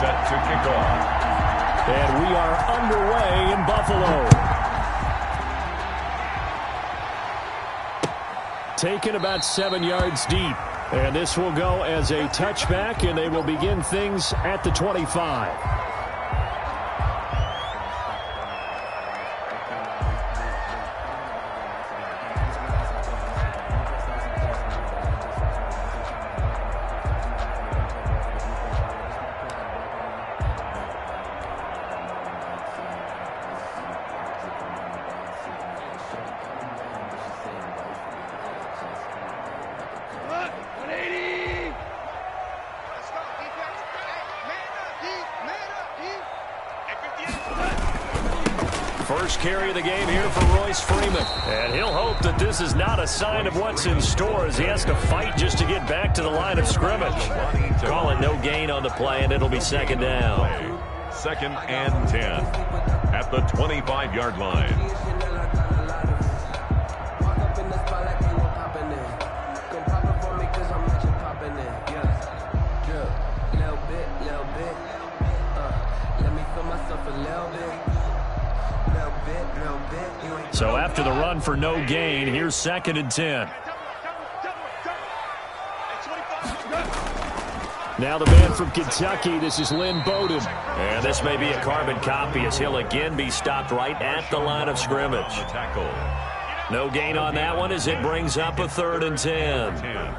set to kick off. And we are underway in Buffalo. Taken about 7 yards deep. And this will go as a touchback, and they will begin things at the 25. First carry of the game here for Royce Freeman. And he'll hope that this is not a sign of what's in store as he has to fight just to get back to the line of scrimmage. Call it no gain on the play, and it'll be second down. 2nd and 10 at the 25-yard line. So after the run for no gain, here's 2nd and 10. Now the man from Kentucky, this is Lynn Bowden. And this may be a carbon copy as he'll again be stopped right at the line of scrimmage. No gain on that one as it brings up a 3rd and 10.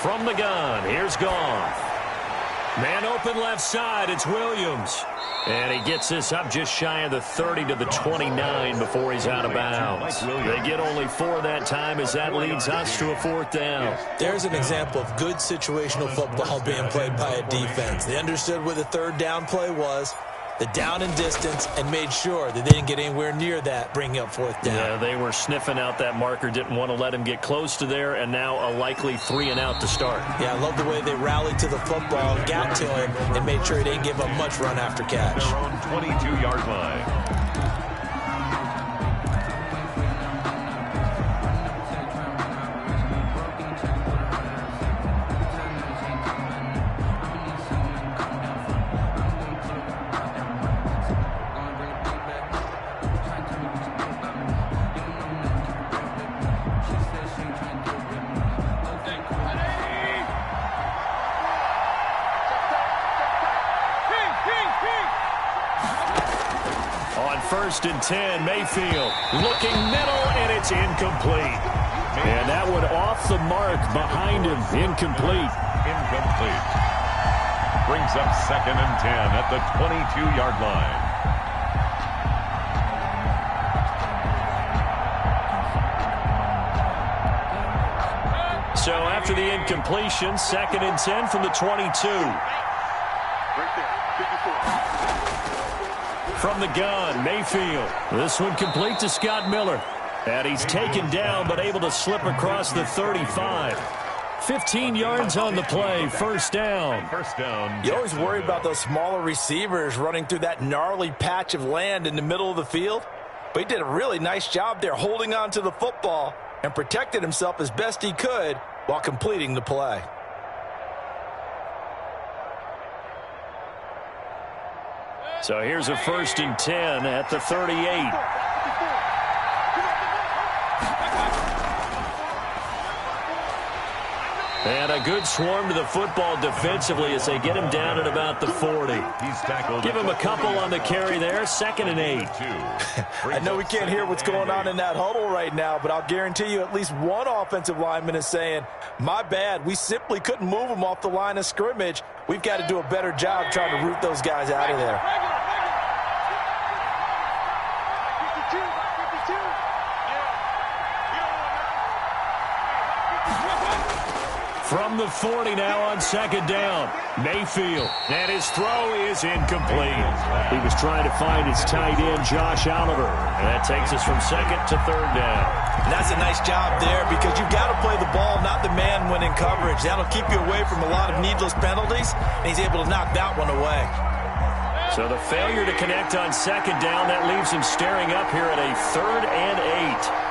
From the gun, here's Goff. Man open left side, it's Williams. And he gets this up just shy of the 30 to the 29 before he's out of bounds. They get only 4 that time as that leads us to a 4th down. There's an example of good situational football being played by a defense. They understood where the 3rd down play was, the down and distance, and made sure that they didn't get anywhere near that, bringing up 4th down. Yeah, they were sniffing out that marker, didn't want to let him get close to there, and now a likely 3 and out to start. Yeah, I love the way they rallied to the football, got to him, and made sure he didn't give up much run after catch. Their own 22-yard line. On 1st and 10, Mayfield looking middle, and it's incomplete. And that one off the mark behind him, incomplete. Incomplete. Brings up 2nd and 10 at the 22-yard line. So after the incompletion, 2nd and 10 from the 22. Right there, 54. From the gun, Mayfield. This one complete to Scott Miller. And he's taken down but able to slip across the 35. 15 yards on the play, 1st down. First down. You always worry about those smaller receivers running through that gnarly patch of land in the middle of the field. But he did a really nice job there holding on to the football and protected himself as best he could while completing the play. So here's a 1st and 10 at the 38. And a good swarm to the football defensively as they get him down at about the 40. He's tackled. Give him a couple on the carry there. 2nd and 8. I know we can't hear what's going on in that huddle right now, but I'll guarantee you at least one offensive lineman is saying, my bad, we simply couldn't move them off the line of scrimmage. We've got to do a better job trying to root those guys out of there. From the 40 now on 2nd down. Mayfield. And his throw is incomplete. He was trying to find his tight end, Josh Oliver. And that takes us from 2nd to 3rd down. And that's a nice job there because you've got to play the ball, not the man when in coverage. That'll keep you away from a lot of needless penalties, and he's able to knock that one away. So the failure to connect on second down, that leaves him staring up here at a 3rd and 8.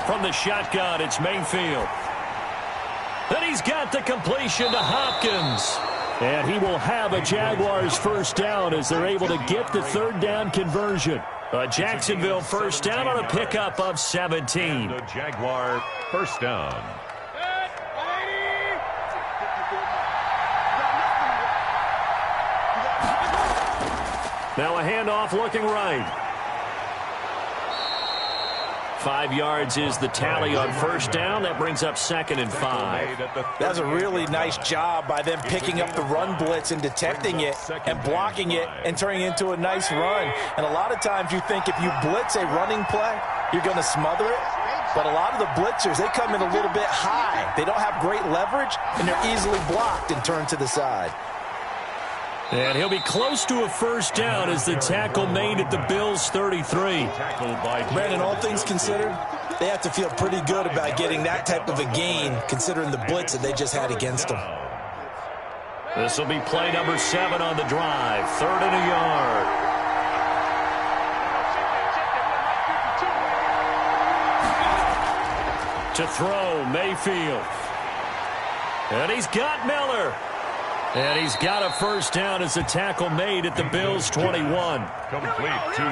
From the shotgun, it's Mayfield. Then he's got the completion to Hopkins. And he will have a Jaguars first down as they're able to get the 3rd down conversion. A Jacksonville first down on a pickup of 17. The Jaguar first down. Now a handoff looking right. 5 yards is the tally on first down. That brings up 2nd and 5. That's a really nice job by them picking up the run blitz and detecting it and blocking it and turning it into a nice run. And a lot of times you think if you blitz a running play, you're going to smother it. But a lot of the blitzers, they come in a little bit high. They don't have great leverage, and they're easily blocked and turned to the side. And he'll be close to a first down as the tackle made at the Bills' 33. Brandon, all things considered, they have to feel pretty good about getting that type of a gain considering the blitz that they just had against them. This will be play number 7 on the drive. 3rd and a yard. To throw, Mayfield. And he's got Miller. And he's got a first down as the tackle made at the Bills' 21.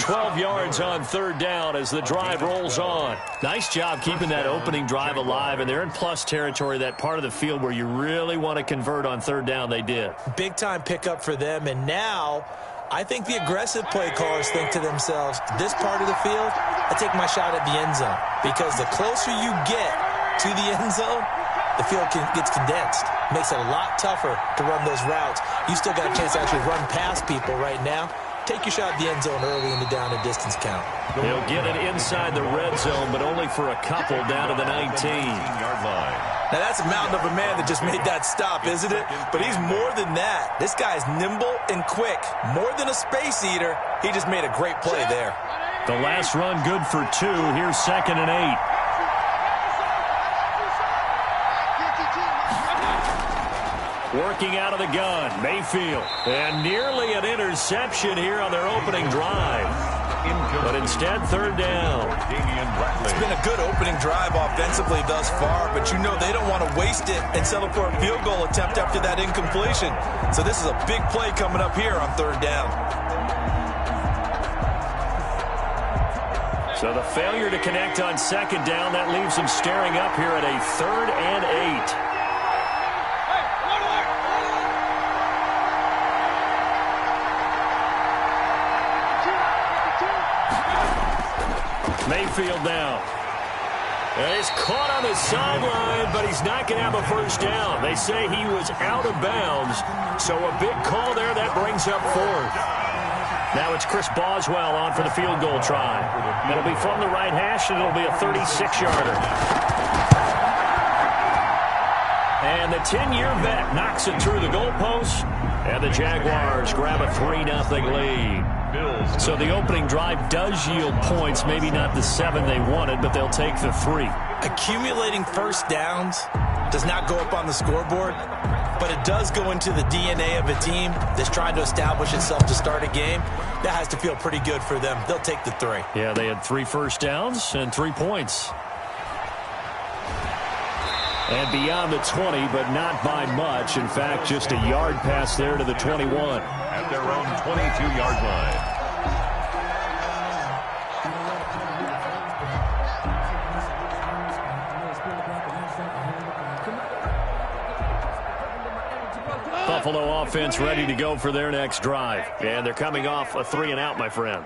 12 yards on 3rd down as the drive rolls on. Nice job keeping that opening drive alive, and they're in plus territory, that part of the field where you really want to convert on 3rd down. They did. Big-time pickup for them, and now I think the aggressive play callers think to themselves, this part of the field, I take my shot at the end zone, because the closer you get to the end zone, the field gets condensed. Makes it a lot tougher to run those routes. You still got a chance to actually run past people right now. Take your shot at the end zone early in the down and distance count. He'll get it inside the red zone, but only for a couple down to the 19-yard line. Now, that's a mountain of a man that just made that stop, isn't it? But he's more than that. This guy's nimble and quick. More than a space eater. He just made a great play there. The last run good for 2. Here's 2nd and 8. Working out of the gun, Mayfield. And nearly an interception here on their opening drive. But instead, 3rd down. It's been a good opening drive offensively thus far, but you know they don't want to waste it and settle for a field goal attempt after that incompletion. So this is a big play coming up here on 3rd down. So the failure to connect on 2nd down, that leaves them staring up here at a 3rd and 8. Mayfield now. And he's caught on the sideline, but he's not going to have a first down. They say he was out of bounds, so a big call there. That brings up 4th. Now it's Chris Boswell on for the field goal try. It'll be from the right hash, and it'll be a 36-yarder. And the 10-year vet knocks it through the goalpost, and the Jaguars grab a 3-0 lead. So the opening drive does yield points, maybe not the 7 they wanted, but they'll take the 3. Accumulating first downs does not go up on the scoreboard, but it does go into the DNA of a team that's trying to establish itself to start a game. That has to feel pretty good for them. They'll take the 3. Yeah, they had 3 first downs and 3 points. And beyond the 20, but not by much. In fact, just a yard pass there to the 21. At their own 22-yard line. Buffalo offense ready to go for their next drive. And they're coming off a 3-and-out, my friend.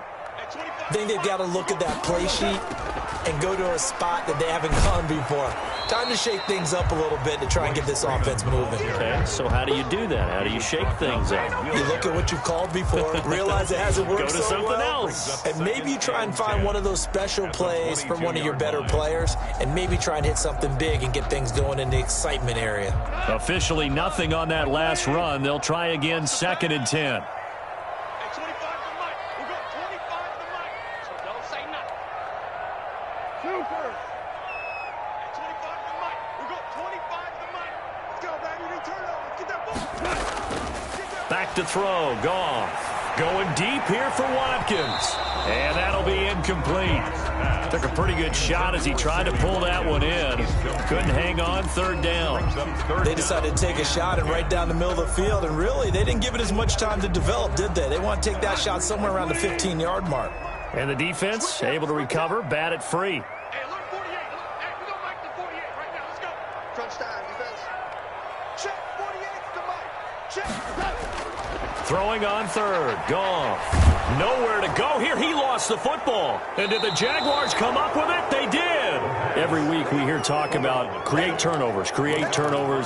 I think they've got to look at that play sheet and go to a spot that they haven't gone before. Time to shake things up a little bit to try and get this offense moving. Okay, so how do you do that? How do you shake things up? You look at what you've called before, realize it hasn't worked Go to so something well, else. and maybe you try and find one of those special plays from one of your better players, and maybe try and hit something big and get things going in the excitement area. Officially nothing on that last run. They'll try again, 2nd and 10. Back to throw. Goff. Going deep here for Watkins. And that'll be incomplete. Took a pretty good shot as he tried to pull that one in. Couldn't hang on. Third down. They decided to take a shot and right down the middle of the field. And really, they didn't give it as much time to develop, did they? They want to take that shot somewhere around the 15-yard mark. And the defense able to recover. Bat it free. Hey, look, 48. Look, hey, we don't like the 48 right now. Let's go. Crunch time, defense. Check, 48 to Mike. Check. Throwing on third. Goff. Nowhere to go here. He lost the football. And did the Jaguars come up with it? They did. Every week we hear talk about create turnovers.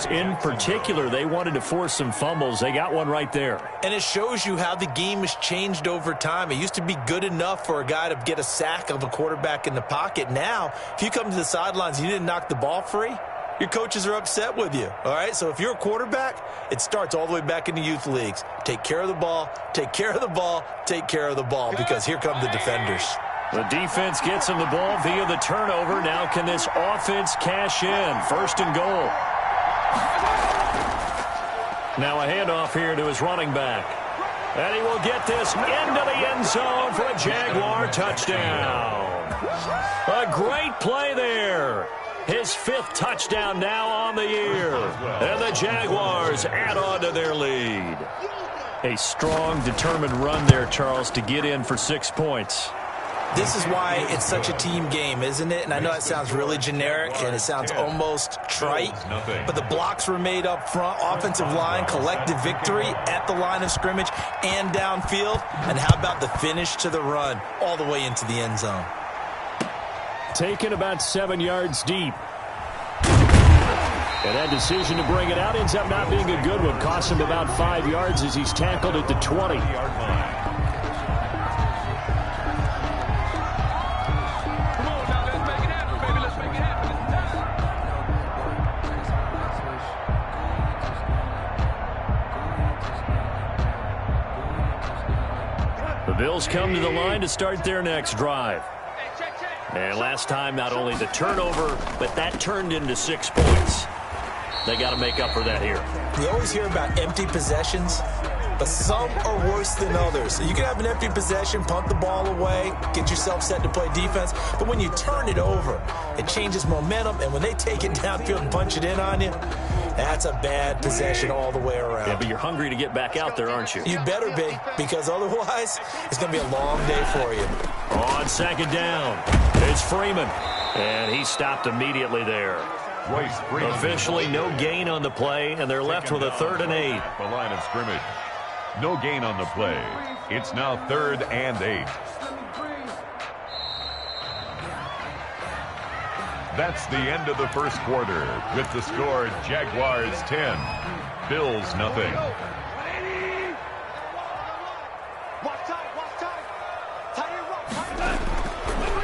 In particular, they wanted to force some fumbles. They got one right there. And it shows you how the game has changed over time. It used to be good enough for a guy to get a sack of a quarterback in the pocket. Now, if you come to the sidelines and you didn't knock the ball free, your coaches are upset with you, all right? So if you're a quarterback, it starts all the way back in the youth leagues. Take care of the ball, take care of the ball, take care of the ball, because here come the defenders. The defense gets him the ball via the turnover. Now can this offense cash in? First and goal. Now a handoff here to his running back. And he will get this into the end zone for a Jaguar touchdown. A great play there. His fifth touchdown now on the year. And the Jaguars add on to their lead. A strong, determined run there, Charles, to get in for 6 points. This is why it's such a team game, isn't it? And I know it sounds really generic and it sounds almost trite, but the blocks were made up front, offensive line, collective victory at the line of scrimmage and downfield. And how about the finish to the run all the way into the end zone? Taken about 7 yards deep. And that decision to bring it out ends up not being a good one. Cost him about 5 yards as he's tackled at the 20-yard line. The Bills come to the line to start their next drive. And last time, not only the turnover, but that turned into 6 points. They got to make up for that here. We always hear about empty possessions, but some are worse than others. You can have an empty possession, punt the ball away, get yourself set to play defense, but when you turn it over, it changes momentum, and when they take it downfield and punch it in on you, that's a bad possession all the way around. Yeah, but you're hungry to get back out there, aren't you? You better be, because otherwise, it's going to be a long day for you. On second down, it's Freeman, and he stopped immediately there. Officially no gain on the play, and they're left with a 3rd and 8. The line of scrimmage. No gain on the play. It's now 3rd and 8. That's the end of the first quarter with the score Jaguars 10, Bills nothing.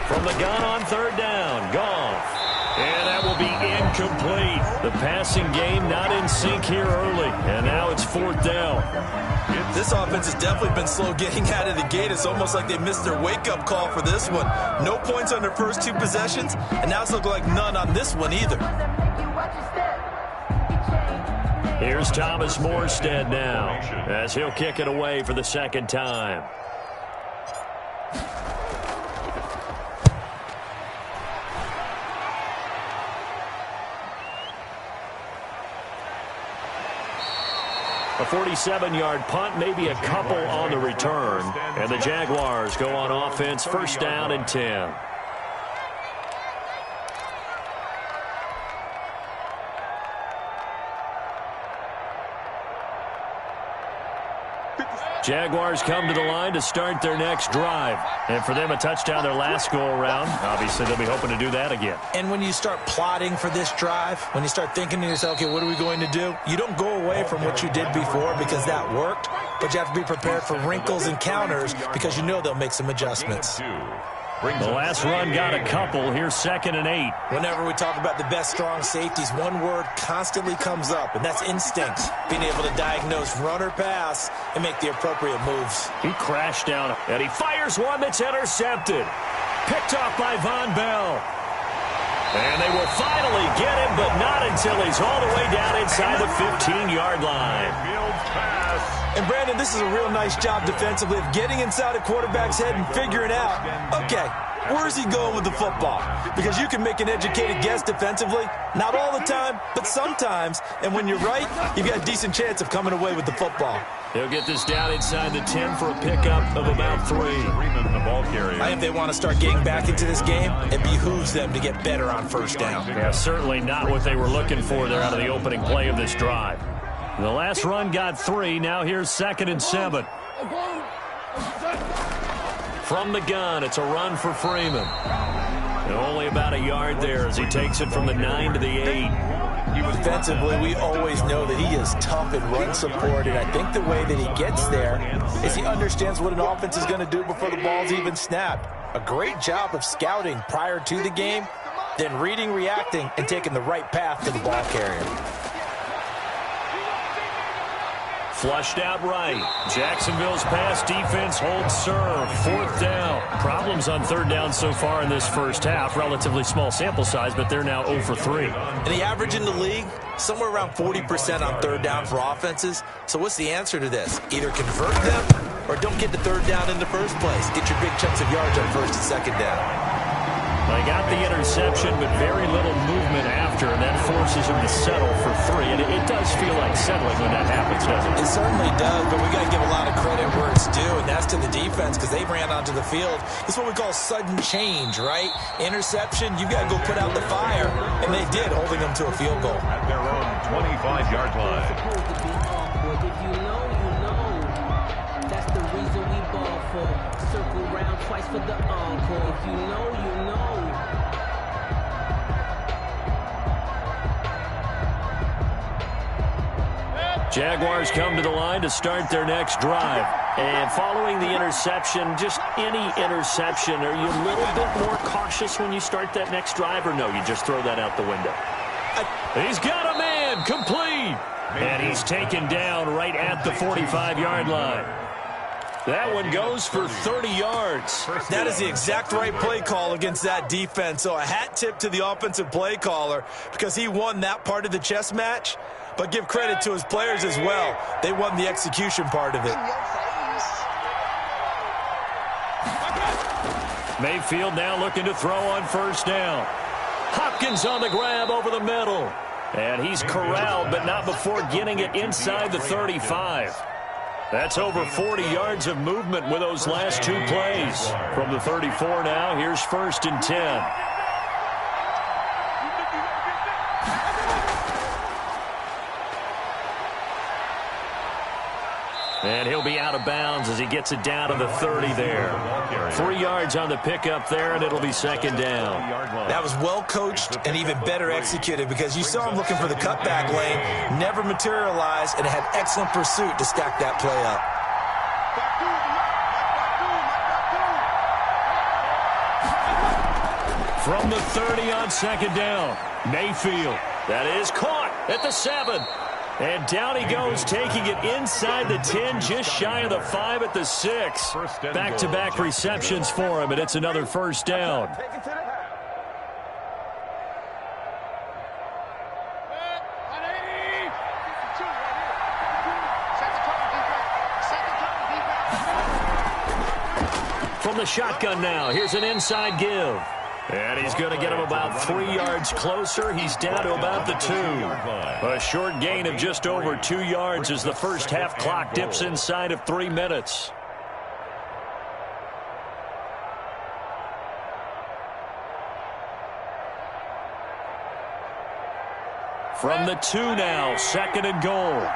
From the gun on 3rd down, Goff. And that will be incomplete. The passing game not in sync here early. And now it's 4th down. This offense has definitely been slow getting out of the gate. It's almost like they missed their wake-up call for this one. No points on their first 2 possessions, and now it's looking like none on this one either. Here's Thomas Morstead now as he'll kick it away for the 2nd time. A 47-yard punt, maybe a couple on the return. And the Jaguars go on offense, 1st down and 10. Jaguars come to the line to start their next drive. And for them, a touchdown their last go-around. Obviously, they'll be hoping to do that again. And when you start plotting for this drive, when you start thinking to yourself, okay, what are we going to do? You don't go away from what you did before because that worked, but you have to be prepared for wrinkles and counters because you know they'll make some adjustments. The last run got a couple. Here's 2nd and 8. Whenever we talk about the best strong safeties, one word constantly comes up, and that's instinct. Being able to diagnose run or pass and make the appropriate moves. He crashed down, and he fires one that's intercepted. Picked off by Von Bell. And they will finally get him, but not until he's all the way down inside the 15-yard line. And, Brandon, this is a real nice job defensively of getting inside a quarterback's head and figuring out, okay, where's he going with the football? Because you can make an educated guess defensively, not all the time, but sometimes. And when you're right, you've got a decent chance of coming away with the football. He'll get this down inside the 10 for a pickup of about 3. I think they want to start getting back into this game. It behooves them to get better on first down. Yeah, certainly not what they were looking for there out of the opening play of this drive. The last run got 3. Now here's 2nd and 7. From the gun, it's a run for Freeman. And only about a yard there as he takes it from the 9 to the 8. Defensively, we always know that he is tough in run support, and I think the way that he gets there is he understands what an offense is going to do before the ball's even snapped. A great job of scouting prior to the game, then reading, reacting, and taking the right path to the ball carrier. Flushed out right. Jacksonville's pass defense holds serve. 4th down. Problems on 3rd down so far in this first half. Relatively small sample size, but they're now 0 for 3. And the average in the league, somewhere around 40% on 3rd down for offenses. So what's the answer to this? Either convert them or don't get to 3rd down in the first place. Get your big chunks of yards on 1st and 2nd down. They got the interception, but very little movement after, and that forces him to settle for 3. And it does feel like settling when that happens, doesn't it? It certainly does, but we got to give a lot of credit where it's due, and that's to the defense because they ran onto the field. It's what we call sudden change, right? Interception, you've got to go put out the fire, and they did, holding them to a field goal. At their own 25-yard line. If you know, you know. That's the reason we ball for. Circle round twice for the encore. If you know, you know. Jaguars come to the line to start their next drive. And following the interception, just any interception, are you a little bit more cautious when you start that next drive, or no, you just throw that out the window? He's got a man, complete. And he's taken down right at the 45-yard line. That one goes for 30 yards. That is the exact right play call against that defense. So a hat tip to the offensive play caller because he won that part of the chess match. But give credit to his players as well. They won the execution part of it. Mayfield now looking to throw on 1st down. Hopkins on the grab over the middle. And he's corralled, but not before getting it inside the 35. That's over 40 yards of movement with those last 2 plays. From the 34 now, here's 1st and 10. And he'll be out of bounds as he gets it down to the 30 there. 3 yards on the pickup there, and it'll be 2nd down. That was well coached and even better executed because you saw him looking for the cutback lane, never materialized, and had excellent pursuit to stack that play up. From the 30 on 2nd down, Mayfield. That is caught at the 7. And down he goes, taking it inside the 10, just shy of the 5 at the 6. Back-to-back receptions for him, and it's another 1st down. From the shotgun now, here's an inside give. And he's going to get him about 3 yards closer. He's down to about the 2. A short gain of just over 2 yards as the first half clock dips inside of 3 minutes. From the 2 now, 2nd and goal.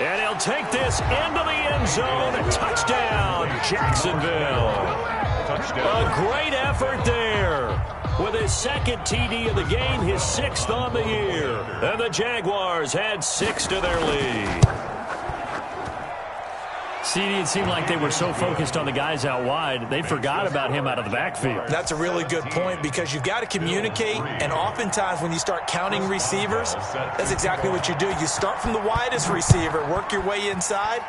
And he'll take this into the end zone. Touchdown, Jacksonville. A great effort there. With his 2nd TD of the game, his 6th on the year. And the Jaguars had 6 to their lead. CD, it seemed like they were so focused on the guys out wide, they forgot about him out of the backfield. That's a really good point because you've got to communicate, and oftentimes when you start counting receivers, that's exactly what you do. You start from the widest receiver, work your way inside,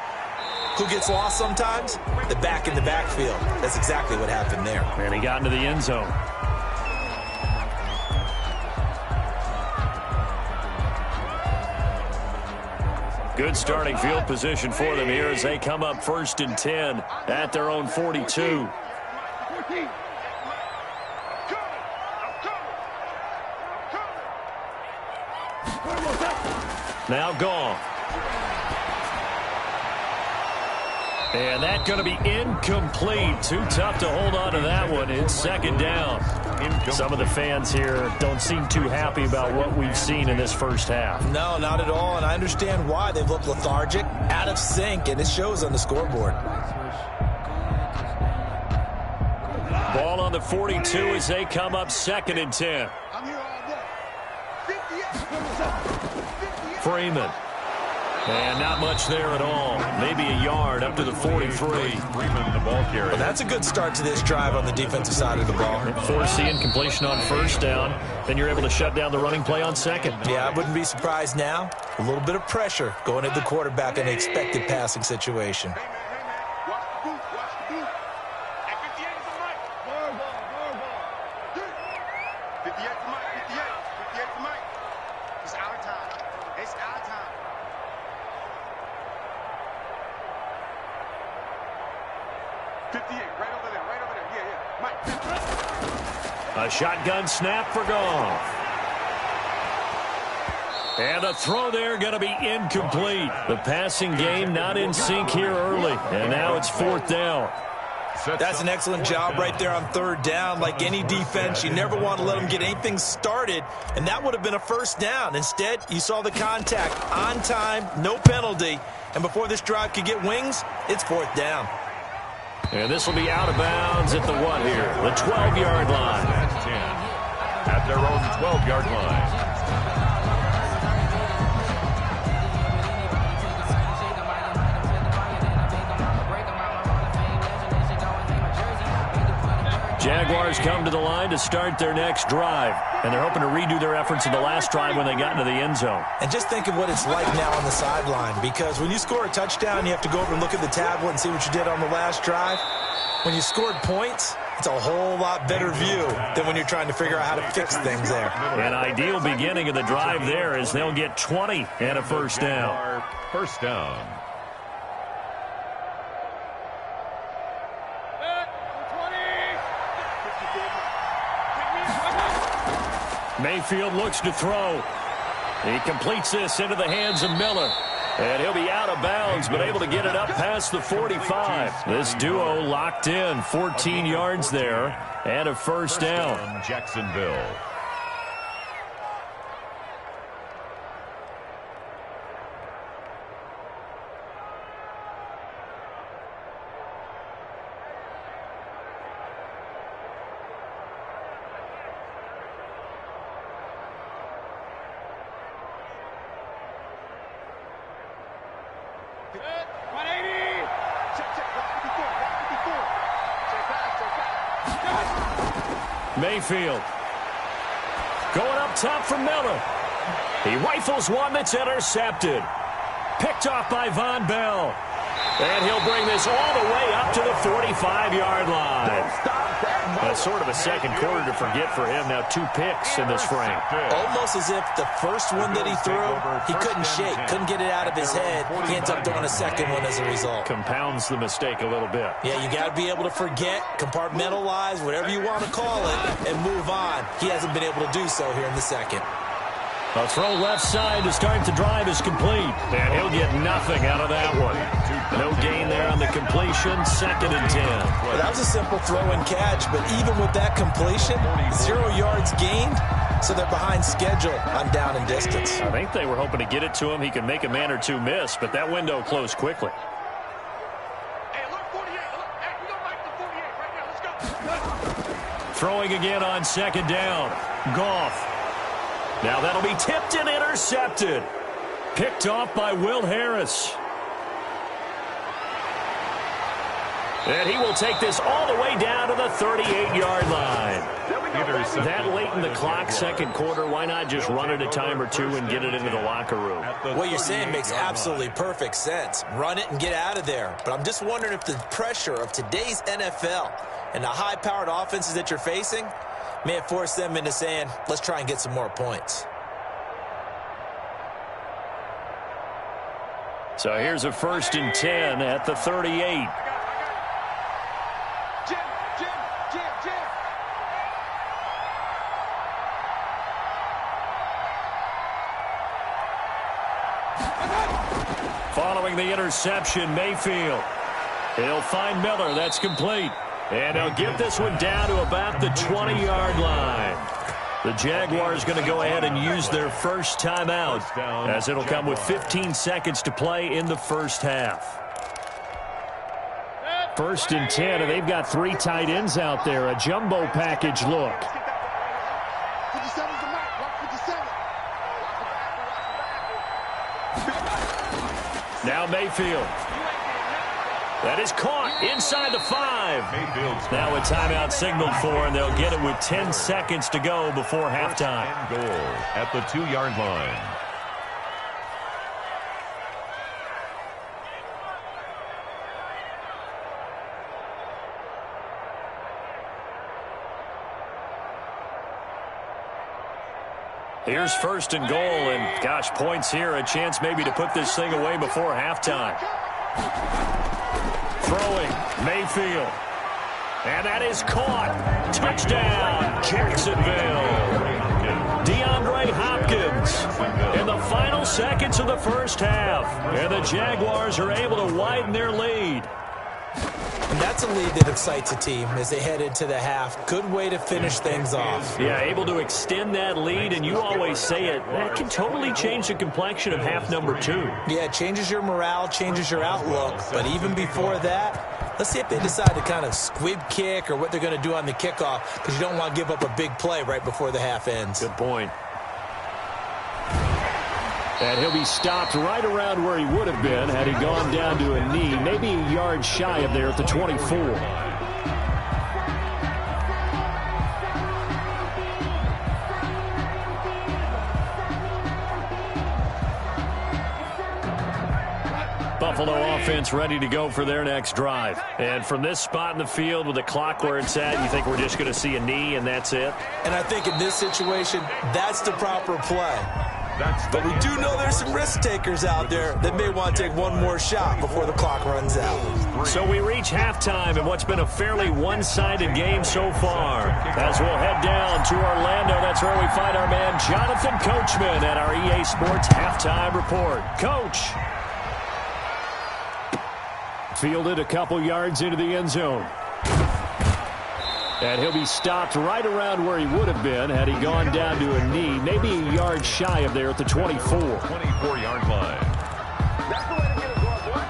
who gets lost sometimes? The back in the backfield. That's exactly what happened there. And he got into the end zone. Good starting field position for them here as they come up 1st and 10 at their own 42. Now gone. And that's going to be incomplete. Too tough to hold on to that one. It's 2nd down. Some of the fans here don't seem too happy about what we've seen in this first half. No, not at all, and I understand why. They've looked lethargic, out of sync, and it shows on the scoreboard. Ball on the 42 as they come up 2nd and 10. Freeman. And not much there at all. Maybe a yard up to the 43. Freeman, the ball carrier. Well, that's a good start to this drive on the defensive side of the ball. Forcing completion on 1st down. Then you're able to shut down the running play on 2nd. Yeah, I wouldn't be surprised now. A little bit of pressure going at the quarterback in an expected passing situation. A shotgun snap for Goff. And a throw there going to be incomplete. The passing game not in sync here early. And now it's 4th down. That's an excellent job right there on 3rd down. Like any defense, you never want to let them get anything started, and that would have been a 1st down. Instead, you saw the contact on time, no penalty, and before this drive could get wings, it's 4th down. And this will be out of bounds at the what here? The 12-yard line. 10 at their own 12-yard line. Jaguars come to the line to start their next drive, and they're hoping to redo their efforts in the last drive when they got into the end zone. And just think of what it's like now on the sideline, because when you score a touchdown, you have to go over and look at the tablet and see what you did on the last drive. When you scored points, it's a whole lot better view than when you're trying to figure out how to fix things there. An ideal beginning of the drive there as they'll get 20 and a 1st down. 1st down. Mayfield looks to throw. He completes this into the hands of Miller. And he'll be out of bounds, but able to get it up past the 45. This duo locked in, 14 yards there, and a 1st down. Jacksonville. Mayfield going up top for Miller. He rifles one that's intercepted. Picked off by Von Bell. And he'll bring this all the way up to the 45-yard line. That's sort of a second quarter to forget for him. Now 2 picks in this frame. Almost as if the first one that he threw, he couldn't shake, couldn't get it out of his head. He ends up throwing a second one as a result. Compounds the mistake a little bit. Yeah, you got to be able to forget, compartmentalize, whatever you want to call it, and move on. He hasn't been able to do so here in the second. A throw left side to start the drive is complete. And he'll get nothing out of that one. No gain there on the completion. 2nd and 10. Well, that was a simple throw and catch, but even with that completion, 0 yards gained, so they're behind schedule on down and distance. I think they were hoping to get it to him. He could make a man or two miss, but that window closed quickly. Hey, look, 48. Look, hey, we don't like the 48 right now. Let's go. Throwing again on 2nd down. Goff. Now that'll be tipped and intercepted. Picked off by Will Harris. And he will take this all the way down to the 38-yard line. That late in the clock, second quarter, why not just run it a time or two and get it into the locker room? What you're saying makes absolutely perfect sense. Run it and get out of there. But I'm just wondering if the pressure of today's NFL and the high-powered offenses that you're facing may have forced them into saying, let's try and get some more points. So here's a 1st and 10 at the 38. Following the interception, Mayfield. He'll find Miller. That's complete. And he'll get this one down to about the 20-yard line. The Jaguars going to go ahead and use their first timeout, as it'll come with 15 seconds to play in the first half. 1st and 10, and they've got 3 tight ends out there. A jumbo package look. Now Mayfield. That is caught inside the 5. Now a timeout signaled for, and they'll get it with 10 seconds to go before halftime. Goal at the 2-yard line. Here's 1st and goal, and gosh, points here. A chance maybe to put this thing away before halftime. Throwing, Mayfield. And that is caught. Touchdown, Jacksonville. DeAndre Hopkins in the final seconds of the first half. And the Jaguars are able to widen their lead. And that's a lead that excites a team as they head into the half. Good way to finish things off. Yeah, able to extend that lead, and you always say it, that can totally change the complexion of half number 2. Yeah, it changes your morale, changes your outlook. But even before that, let's see if they decide to kind of squib kick or what they're going to do on the kickoff, because you don't want to give up a big play right before the half ends. Good point. And he'll be stopped right around where he would have been had he gone down to a knee, maybe a yard shy of there at the 24. Buffalo offense ready to go for their next drive. And from this spot in the field with the clock where it's at, you think we're just going to see a knee and that's it? And I think in this situation, that's the proper play. But we do know there's some risk takers out there that may want to take one more shot before the clock runs out. So we reach halftime in what's been a fairly one-sided game so far. As we'll head down to Orlando, that's where we find our man Jonathan Coachman at our EA Sports Halftime Report. Coach. Fielded a couple yards into the end zone. And he'll be stopped right around where he would have been had he gone down to a knee, maybe a yard shy of there at the 24. 24-yard line. That's the way to get a block, boy.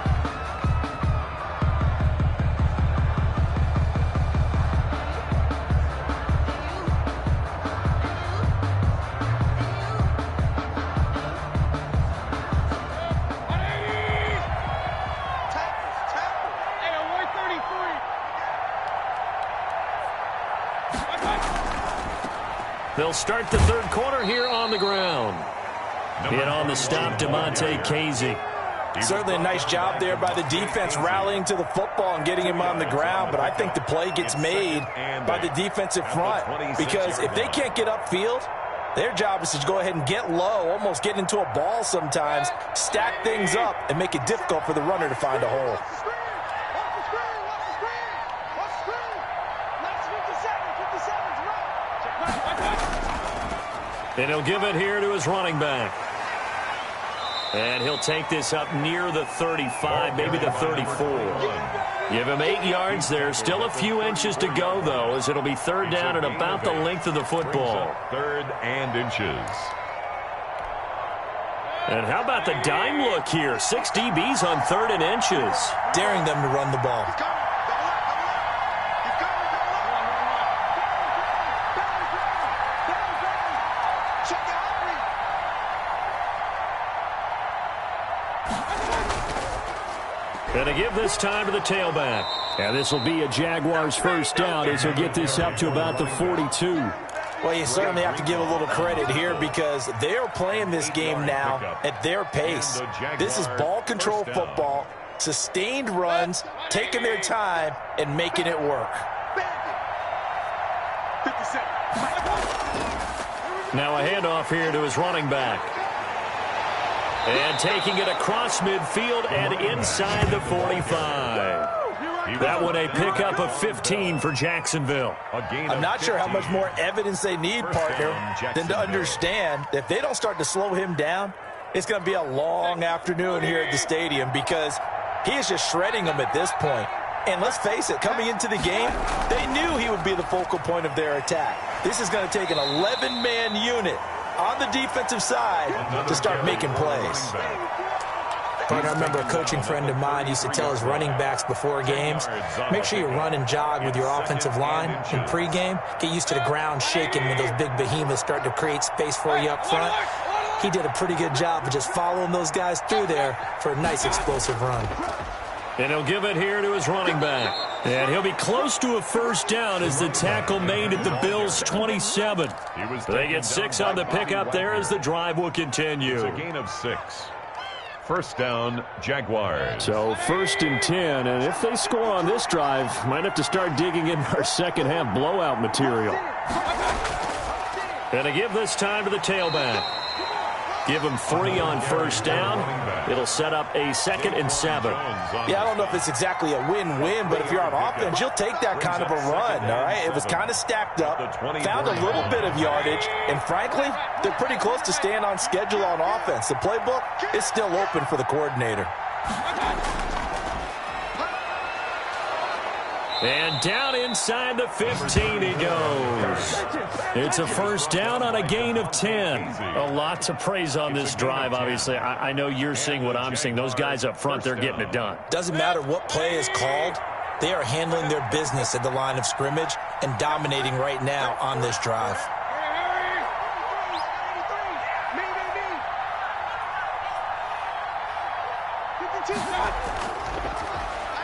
They'll start the third quarter here on the ground. Hit on the stop, DeMonte Casey. Certainly a nice job there by the defense rallying to the football and getting him on the ground, but I think the play gets made by the defensive front, because if they can't get upfield, their job is to go ahead and get low, almost get into a ball sometimes, stack things up, and make it difficult for the runner to find a hole. And he'll give it here to his running back. And he'll take this up near the 35, maybe the 34. Give him 8 yards there. Still a few inches to go, though, as it'll be third down at about the length of the football. Third and inches. And how about the dime look here? 6 DBs on third and inches. Daring them to run the ball. And to give this time to the tailback. And this will be a Jaguars first down as he'll get this up to about the 42. Well, you certainly have to give a little credit here because they are playing this game now at their pace. This is ball control football, sustained runs, taking their time, and making it work. Now a handoff here to his running back. And taking it across midfield and inside the 45. That one a pickup of 15 for Jacksonville. I'm not sure how much more evidence they need, partner, than to understand that if they don't start to slow him down, it's going to be a long afternoon here at the stadium because he is just shredding them at this point. And let's face it, coming into the game, they knew he would be the focal point of their attack. This is going to take an 11-man unit on the defensive side to start making plays. But I remember a coaching friend of mine used to tell his running backs before games, make sure you run and jog with your offensive line in pregame. Get used to the ground shaking when those big behemoths start to create space for you up front. He did a pretty good job of just following those guys through there for a nice explosive run. And he'll give it here to his running back. And he'll be close to a first down as the tackle made at the Bills' 27. They get 6 on the pickup there as the drive will continue. It's a gain of 6. First down, Jaguars. So 1st and 10, and if they score on this drive, might have to start digging in our second half blowout material. And to give this time to the tailback. Give him 3 on first down. It'll set up a 2nd and 7. Yeah, I don't know if it's exactly a win-win, but if you're on offense, you'll take that kind of a run, all right? It was kind of stacked up, found a little bit of yardage, and frankly, they're pretty close to staying on schedule on offense. The playbook is still open for the coordinator. And down inside the 15 he goes. It's a first down on a gain of 10. A lot to praise on this drive, obviously. I know you're seeing what I'm seeing. Those guys up front, they're getting it done. Doesn't matter what play is called. They are handling their business at the line of scrimmage and dominating right now on this drive.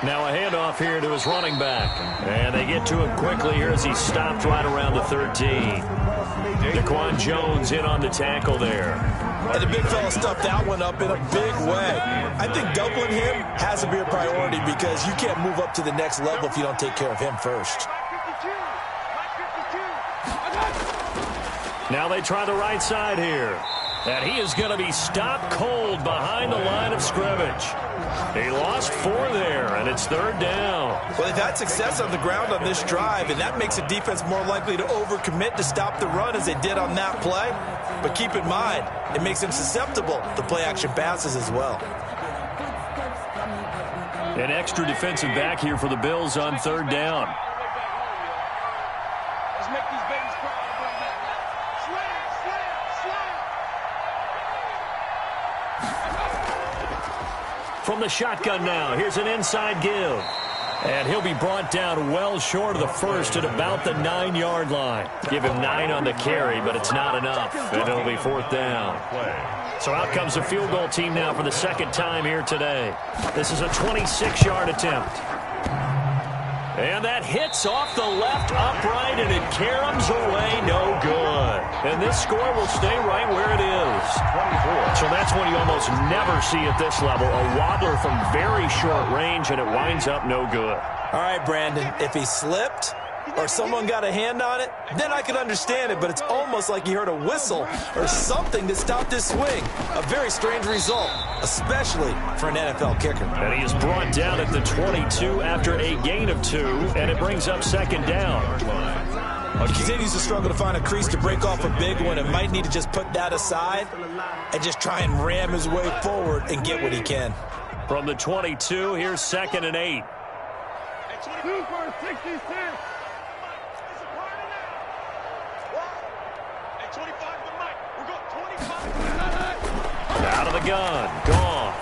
Now a handoff here to his running back. And they get to him quickly here as he stopped right around the 13. Daquan Jones in on the tackle there. And the big fella stuffed that one up in a big way. I think doubling him has to be a priority because you can't move up to the next level if you don't take care of him first. Now they try the right side here. And he is going to be stopped cold behind the line of scrimmage. He lost 4 there, and it's 3rd down. Well, they've had success on the ground on this drive, and that makes the defense more likely to overcommit to stop the run as they did on that play. But keep in mind, it makes them susceptible to play-action passes as well. An extra defensive back here for the Bills on 3rd down. Let's make these babies cry. From the shotgun now, here's an inside give. And he'll be brought down well short of the first at about the 9-yard line. Give him 9 on the carry, but it's not enough. And it'll be 4th down. So out comes the field goal team now for the 2nd time here today. This is a 26-yard attempt. And that hits off the left upright, and it caroms away, no good. And this score will stay right where it is. 24. So that's one you almost never see at this level. A wobbler from very short range, and it winds up no good. All right, Brandon, if he slipped or someone got a hand on it, then I could understand it, but it's almost like he heard a whistle or something that stopped his swing. A very strange result, especially for an NFL kicker. And he is brought down at the 22 after a gain of 2, and it brings up 2nd down. He continues to struggle to find a crease to break off a big one and might need to just put that aside and just try and ram his way forward and get what he can. From the 22, here's 2nd and 8. Super 66. Out of the gun, gone.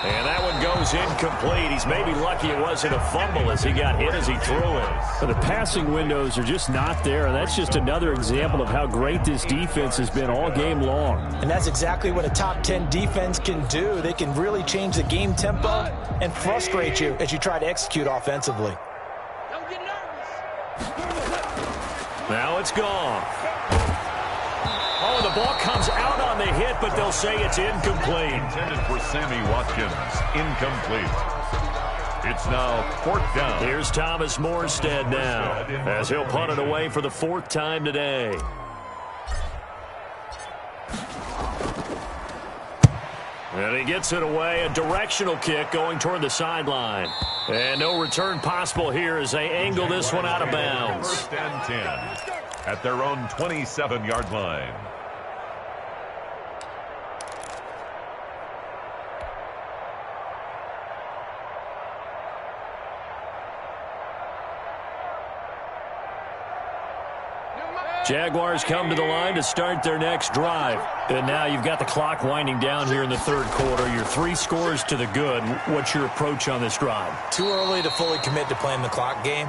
And that one goes is incomplete. He's maybe lucky it wasn't a fumble as he got hit as he threw it. But the passing windows are just not there, and that's just another example of how great this defense has been all game long. And that's exactly what a top 10 defense can do. They can really change the game tempo and frustrate you as you try to execute offensively. Now it's gone. Oh, the ball comes out on the hit, but they'll say it's incomplete. Intended for Sammy Watkins. Incomplete. It's now 4th down. Here's Thomas Morstead now, as he'll punt it away for the 4th time today. And he gets it away, a directional kick going toward the sideline. And no return possible here as they angle this one out of bounds. 1st and 10 at their own 27-yard line. Jaguars come to the line to start their next drive. And now you've got the clock winding down here in the 3rd quarter. Your 3 scores to the good. What's your approach on this drive? Too early to fully commit to playing the clock game.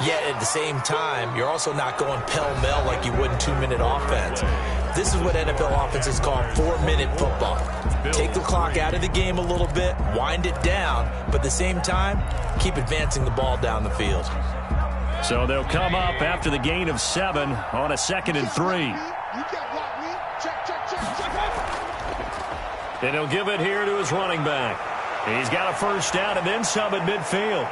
Yet at the same time, you're also not going pell-mell like you would in 2-minute offense. This is what NFL offenses call 4-minute football. Take the clock out of the game a little bit, wind it down, but at the same time, keep advancing the ball down the field. So they'll come up after the gain of 7 on a 2nd and 3. And he'll give it here to his running back. He's got a 1st down and then some at midfield.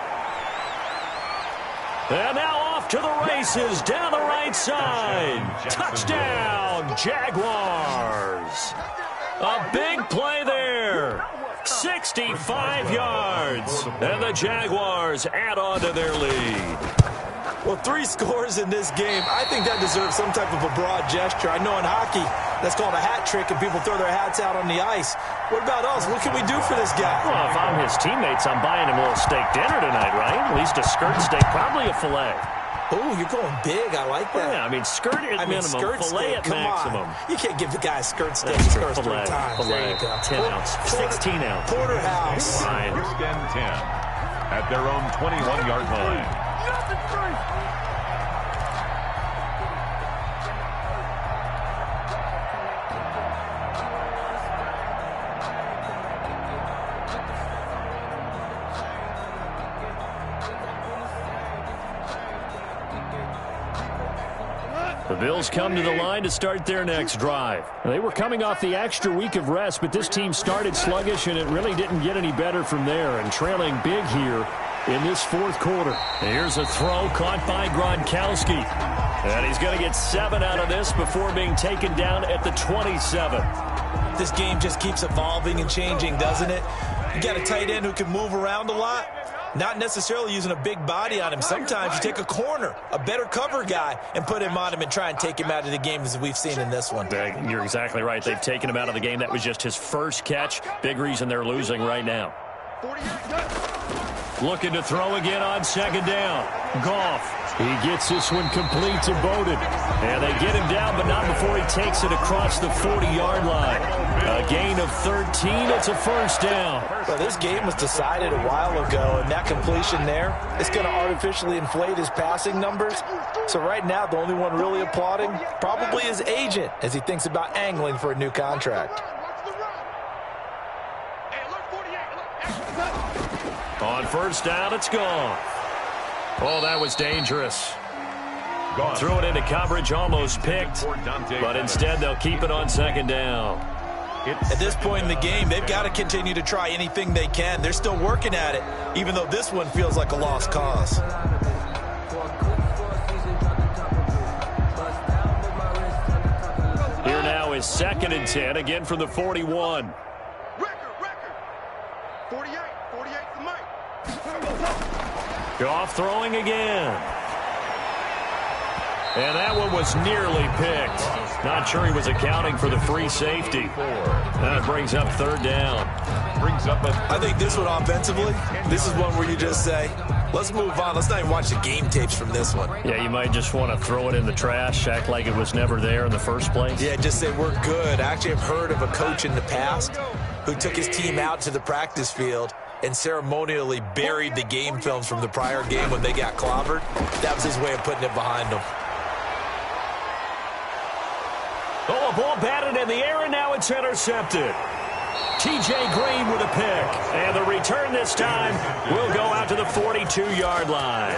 And now off to the races down the right side. Touchdown, Jaguars. A big play there. 65 yards. And the Jaguars add on to their lead. Well, 3 scores in this game. I think that deserves some type of a broad gesture. I know in hockey, that's called a hat trick, and people throw their hats out on the ice. What about us? What can we do for this guy? Well, if I'm his teammates, I'm buying him a little steak dinner tonight, right? At least a skirt steak, probably a filet. Oh, you're going big. I like that. Yeah, I mean, skirt at minimum, skirt filet steak. at maximum. You can't give the guy a skirt steak That's his first 3 times. Filet, 10 ounce, 16 ounce. Porterhouse. Fine. 1st and 10 at their own 21-yard line. The Bills come to the line to start their next drive. They were coming off the extra week of rest, but this team started sluggish, and it really didn't get any better from there, and trailing big here in this 4th quarter. Here's a throw caught by Gronkowski. And he's going to get 7 out of this before being taken down at the 27. This game just keeps evolving and changing, doesn't it? You got a tight end who can move around a lot. Not necessarily using a big body on him. Sometimes you take a corner, a better cover guy, and put him on him and try and take him out of the game as we've seen in this one. You're exactly right. They've taken him out of the game. That was just his first catch. Big reason they're losing right now. Looking to throw again on 2nd down. Goff. He gets this one complete to Bowden. And they get him down, but not before he takes it across the 40-yard line. A gain of 13. It's a 1st down. Well, this game was decided a while ago, and that completion there is going to artificially inflate his passing numbers. So right now, the only one really applauding probably his agent as he thinks about angling for a new contract. On 1st down, it's gone. Oh, that was dangerous. Threw it into coverage, almost picked. But instead, they'll keep it on 2nd down. At this point in the game, they've got to continue to try anything they can. They're still working at it, even though this one feels like a lost cause. Here now is 2nd and 10, again from the 41. Record. 48 to Mike. Goff throwing again. And that one was nearly picked. Not sure he was accounting for the free safety. That brings up 3rd down. I think this one offensively, this is one where you just say, let's move on. Let's not even watch the game tapes from this one. Yeah, you might just want to throw it in the trash, act like it was never there in the first place. Yeah, just say we're good. Actually, I've heard of a coach in the past who took his team out to the practice field and ceremonially buried the game films from the prior game when they got clobbered. That was his way of putting it behind them. Oh, a ball batted in the air, and now it's intercepted. T.J. Green with a pick. And the return this time will go out to the 42-yard line.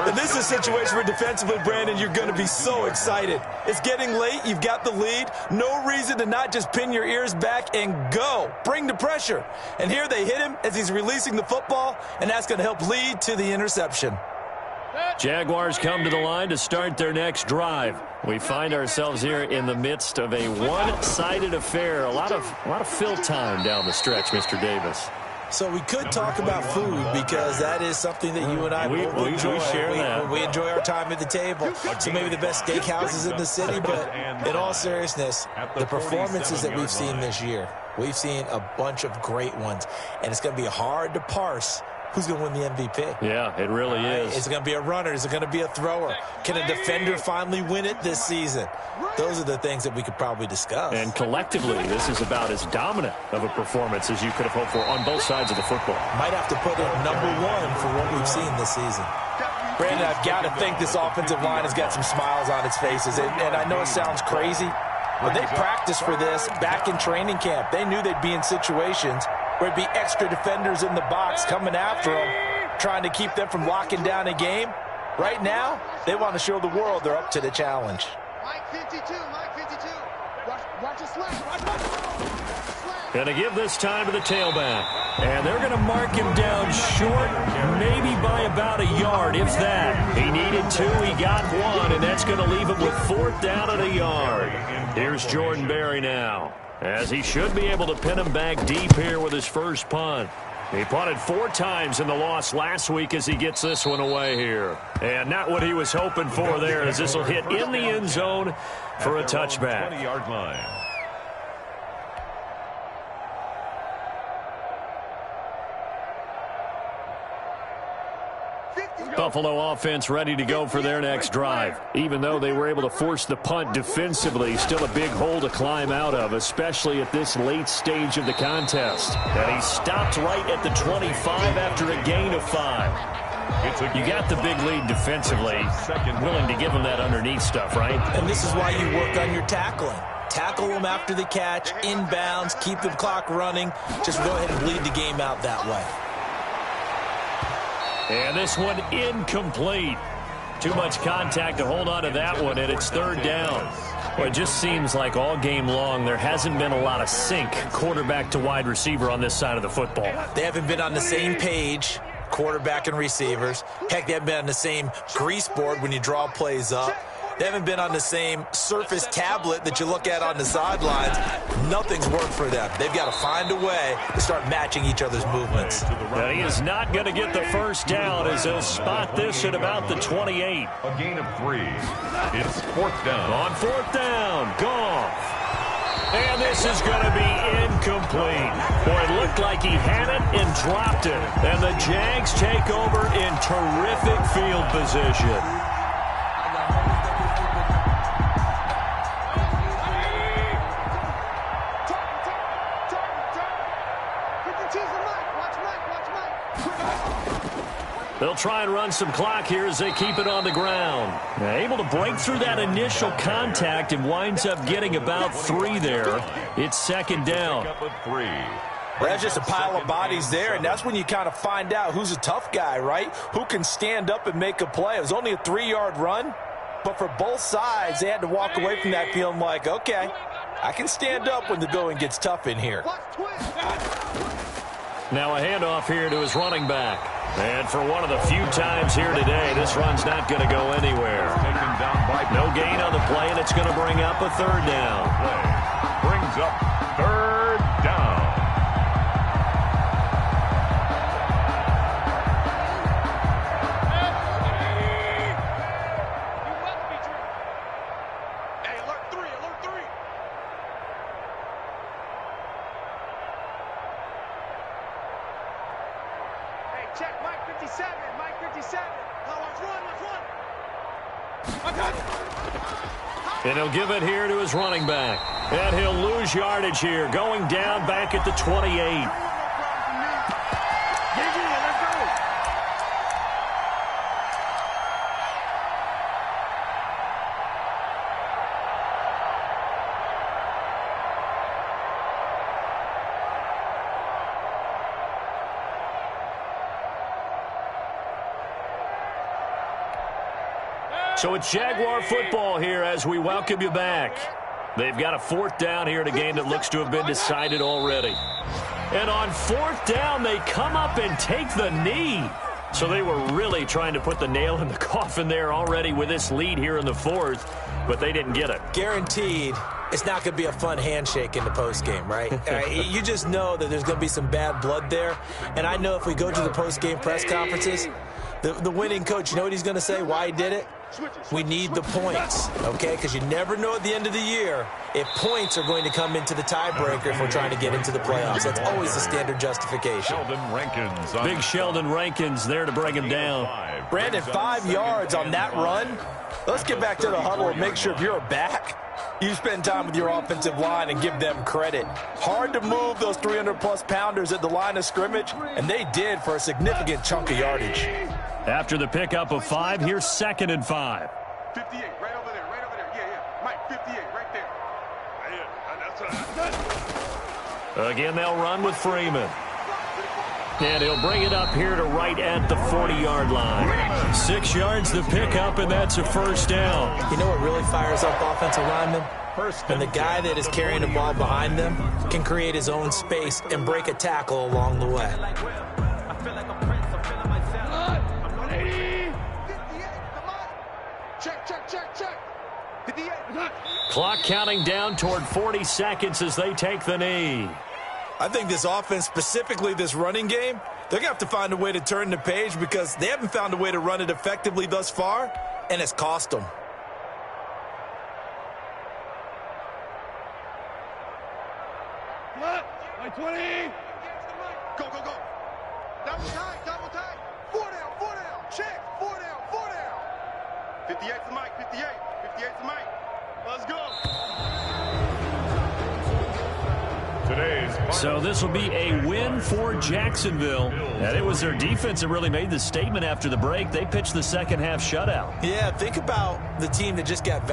And this is a situation where defensively, Brandon, you're going to be so excited. It's getting late. You've got the lead. No reason to not just pin your ears back and go. Bring the pressure. And here they hit him as he's releasing the football, and that's going to help lead to the interception. Jaguars come to the line to start their next drive. We find ourselves here in the midst of a one-sided affair. A lot of fill time down the stretch, Mr. Davis. So we could talk about food because that is something that you and I we enjoy. We share that. We enjoy our time at the table. So maybe the best steakhouses in the city, but in all seriousness, the performances that we've seen this year, we've seen a bunch of great ones, and it's going to be hard to parse who's going to win the MVP. Yeah, it really is. Is it going to be a runner? Is it going to be a thrower? Can a defender finally win it this season? Those are the things that we could probably discuss. And collectively, this is about as dominant of a performance as you could have hoped for on both sides of the football. Might have to put it #1 for what we've seen this season. Brandon, I've got to think this offensive line has got some smiles on its faces. And I know it sounds crazy, but they practiced for this back in training camp. They knew they'd be in situations where it'd be extra defenders in the box coming after them, trying to keep them from locking down a game. Right now, they want to show the world they're up to the challenge. Mike 52, Mike 52. Watch a slant, watch. Going to give this time to the tailback. And they're going to mark him down short, maybe by about a yard, if that. He needed 2, he got 1, and that's going to leave him with 4th down and a yard. Here's Jordan Berry now, as he should be able to pin him back deep here with his first punt. He punted 4 times in the loss last week as he gets this one away here. And not what he was hoping for there, as this will hit in the end zone for a touchback. 20-yard line. Buffalo offense ready to go for their next drive. Even though they were able to force the punt defensively, still a big hole to climb out of, especially at this late stage of the contest. And he stopped right at the 25 after a gain of 5. You got the big lead defensively, willing to give him that underneath stuff, right? And this is why you work on your tackling. Tackle them after the catch, inbounds, keep the clock running. Just go ahead and bleed the game out that way. And this one incomplete. Too much contact to hold on to that one, and it's 3rd down. Well, it just seems like all game long there hasn't been a lot of sync quarterback to wide receiver on this side of the football. They haven't been on the same page, quarterback and receivers. Heck, they haven't been on the same grease board when you draw plays up. They haven't been on the same Surface tablet that you look at on the sidelines. Nothing's worked for them. They've got to find a way to start matching each other's movements. And he is not going to get the first down as he'll spot this at about the 28. A gain of 3. It's 4th down. On 4th down, Goff. And this is going to be incomplete. Boy, it looked like he had it and dropped it. And the Jags take over in terrific field position. They'll try and run some clock here as they keep it on the ground. Able to break through that initial contact and winds up getting about 3 there. It's 2nd down. Well, that's just a pile of bodies there, and that's when you kind of find out who's a tough guy, right? Who can stand up and make a play. It was only a 3-yard run, but for both sides, they had to walk away from that feeling like, okay, I can stand up when the going gets tough in here. Now a handoff here to his running back. And for one of the few times here today, this run's not going to go anywhere. No gain on the play, and it's going to bring up a 3rd down. Brings up 3rd down. Hey, alert 3, alert 3. Hey, check Mike 57, Mike 57. Now watch one. And he'll give it here to his running back. And he'll lose yardage here, going down back at the 28. So it's Jaguar football here as we welcome you back. They've got a 4th down here in a game that looks to have been decided already. And on 4th down, they come up and take the knee. So they were really trying to put the nail in the coffin there already with this lead here in the 4th, but they didn't get it. Guaranteed, it's not going to be a fun handshake in the postgame, right? You just know that there's going to be some bad blood there. And I know if we go to the postgame press conferences, the winning coach, you know what he's going to say, why he did it? We need the points, okay? Because you never know at the end of the year if points are going to come into the tiebreaker if we're trying to get into the playoffs. That's always the standard justification. Sheldon Rankins. Big Sheldon Rankins there to bring him down. Brandon, 5 yards on that run. Let's get back to the huddle and make sure if you're back, you spend time with your offensive line and give them credit. Hard to move those 300-plus pounders at the line of scrimmage, and they did for a significant chunk of yardage. After the pickup of 5, here's 2nd and 5. 58, right over there, right over there. Yeah. Mike, 58, right there. That's right. Again, they'll run with Freeman. And he'll bring it up here to right at the 40-yard line. 6 yards the pickup, and that's a 1st down. You know what really fires up offensive linemen? And the guy that is carrying the ball behind them can create his own space and break a tackle along the way. Check. 58. Clock counting down toward 40 seconds as they take the knee. I think this offense, specifically this running game, they're going to have to find a way to turn the page because they haven't found a way to run it effectively thus far, and it's cost them. Like 20. Go. Double tight. 4 down. Check. 4 down. 58 to Mike. 58 to Mike. Let's go. So this will be a win for Jacksonville. And it was their defense that really made the statement after the break. They pitched the second half shutout. Yeah, think about the team that just got